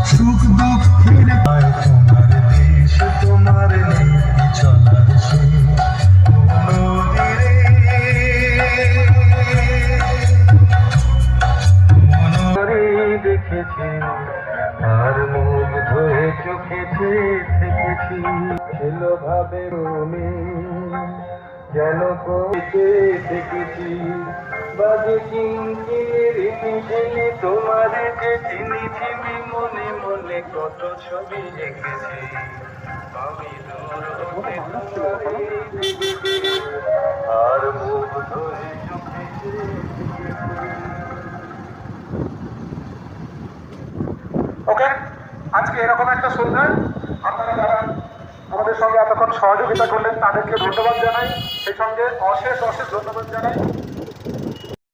সুখ দুঃখের তোমার দেশ তোমার নেই চলার সে দেখেছি আর মুগ্ধ হয়ে চোখেছে থেকেছি ছিল ভাবে রোমে যেন কইতে দেখেছি বাজে কিঙ্কির মিশে তোমার যে চিনিছি মনে মনে কত ছবি এঁকেছি আমি দূর হতে তোমারে দেখেছি আর মুগ্ধ হয়ে চোখেছে ওকে, আজকে এরকম একটা সন্ধ্যায় আপনারা যারা আমাদের সঙ্গে এতক্ষণ সহযোগিতা করলেন তাদেরকে ধন্যবাদ জানাই, সেই সঙ্গে অশেষ অশেষ ধন্যবাদ জানাই।